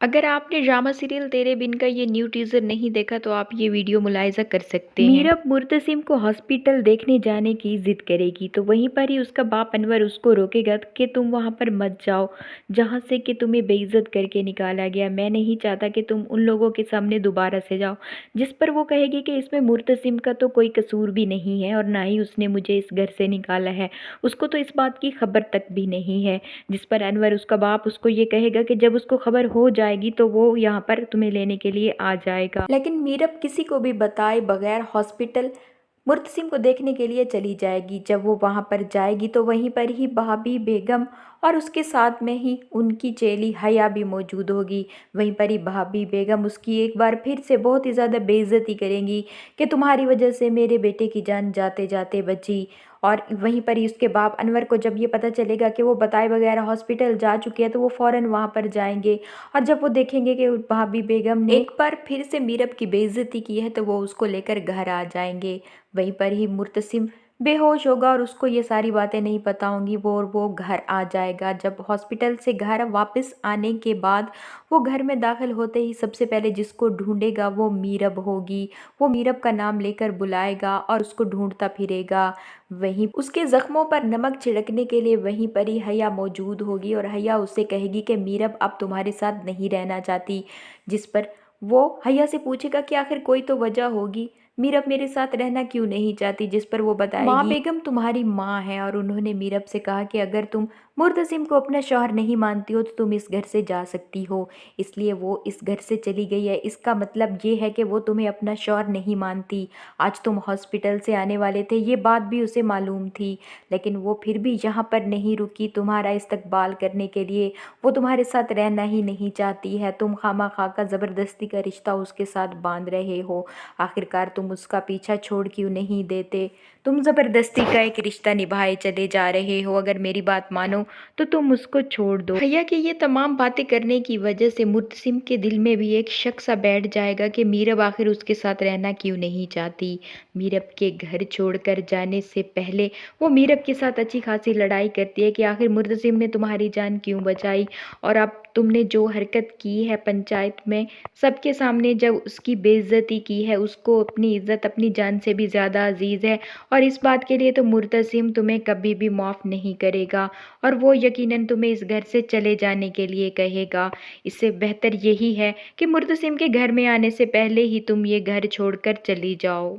अगर आपने drama serial तेरे बिन का ये न्यू टीज़र नहीं देखा तो आप ये वीडियो मुलाहिज़ा कर सकते हैं। मीरब मुर्तसिम को हॉस्पिटल देखने जाने की ज़िद करेगी तो वहीं पर ही उसका बाप अनवर उसको रोकेगा कि तुम वहाँ पर मत जाओ जहाँ से कि तुम्हें बेइज्जत करके निकाला गया। मैं नहीं चाहता कि तुम उन लोगों के सामने दोबारा से जाओ। जिस पर वो कहेगी कि इसमें मुर्तसिम का तो कोई कसूर भी नहीं है और ना ही उसने मुझे इस घर से निकाला है। उसको तो इस बात की खबर तक भी नहीं है। जिस पर अनवर उसका बाप उसको ये कहेगा कि जब उसको खबर हो जाएगी तो वो यहाँ पर तुम्हें लेने के लिए आ जाएगा। लेकिन मीरब किसी को भी बताए बगैर हॉस्पिटल मुर्तसिम को देखने के लिए चली जाएगी। जब वो वहाँ पर जाएगी तो वहीं पर ही भाभी बेगम और उसके साथ में ही उनकी चेली हया भी मौजूद होगी। वहीं पर ही भाभी बेगम उसकी एक बार फिर से बहुत ही ज़्यादा बेइज्जती करेंगी कि तुम्हारी वजह से मेरे बेटे की जान जाते जाते बची। और वहीं पर ही उसके बाप अनवर को जब ये पता चलेगा कि वो बताए बगैर हॉस्पिटल जा चुकी है तो वो फ़ौरन वहाँ पर जाएंगे। और जब वो देखेंगे कि भाभी बेगम ने एक बार फिर से मीरब की बेइज्जती की है तो वो उसको लेकर घर आ जाएंगे। वहीं पर ही मुर्तसिम बेहोश होगा और उसको ये सारी बातें नहीं पता होंगी वो घर आ जाएगा। जब हॉस्पिटल से घर वापस आने के बाद वो घर में दाखिल होते ही सबसे पहले जिसको ढूंढेगा वो मीरब होगी। वो मीरब का नाम लेकर बुलाएगा और उसको ढूंढता फिरेगा। वहीं उसके जख्मों पर नमक छिड़कने के लिए वहीं पर ही हया मौजूद होगी और हया उससे कहेगी कि मीरब अब तुम्हारे साथ नहीं रहना चाहती। जिस पर वो हया से पूछेगा कि आखिर कोई तो वजह होगी, मीरब मेरे साथ रहना क्यों नहीं चाहती। जिस पर वो बताएगी माँ बेगम तुम्हारी माँ है और उन्होंने मीरब से कहा कि अगर तुम मुर्तसिम को अपना शौहर नहीं मानती हो तो तुम इस घर से जा सकती हो, इसलिए वो इस घर से चली गई है। इसका मतलब ये है कि वो तुम्हें अपना शौहर नहीं मानती। आज तुम हॉस्पिटल से आने वाले थे ये बात भी उसे मालूम थी, लेकिन वो फिर भी यहाँ पर नहीं रुकी तुम्हारा इस्तकबाल करने के लिए। वो तुम्हारे साथ रहना ही नहीं चाहती है। तुम खामा खा का ज़बरदस्ती का रिश्ता उसके साथ बांध रहे हो। आखिरकार तुम उसका पीछा छोड़ क्यों नहीं देते। तुम ज़बरदस्ती का एक रिश्ता निभाए चले जा रहे हो। अगर मेरी बात मानो तो तुम उसको छोड़ दो। भैया की ये तमाम बातें करने की वजह से मुर्तसिम के दिल में भी एक शक सा बैठ जाएगा कि मीरब आखिर उसके साथ रहना क्यों नहीं चाहती। मीरब के घर छोड़कर जाने से पहले वो मीरब के साथ अच्छी खासी लड़ाई करती है कि आखिर मुर्तसिम ने तुम्हारी जान क्यों बचाई और अब तुमने जो हरकत की है पंचायत में सबके सामने जब उसकी बेइज्जती की है। उसको अपनी इज्जत अपनी जान से भी ज़्यादा अजीज़ है और इस बात के लिए तो मुर्तसिम तुम्हें कभी भी माफ़ नहीं करेगा और वो यकीनन तुम्हें इस घर से चले जाने के लिए कहेगा। इससे बेहतर यही है कि मुर्तसिम के घर में आने से पहले ही तुम ये घर छोड़कर चली जाओ।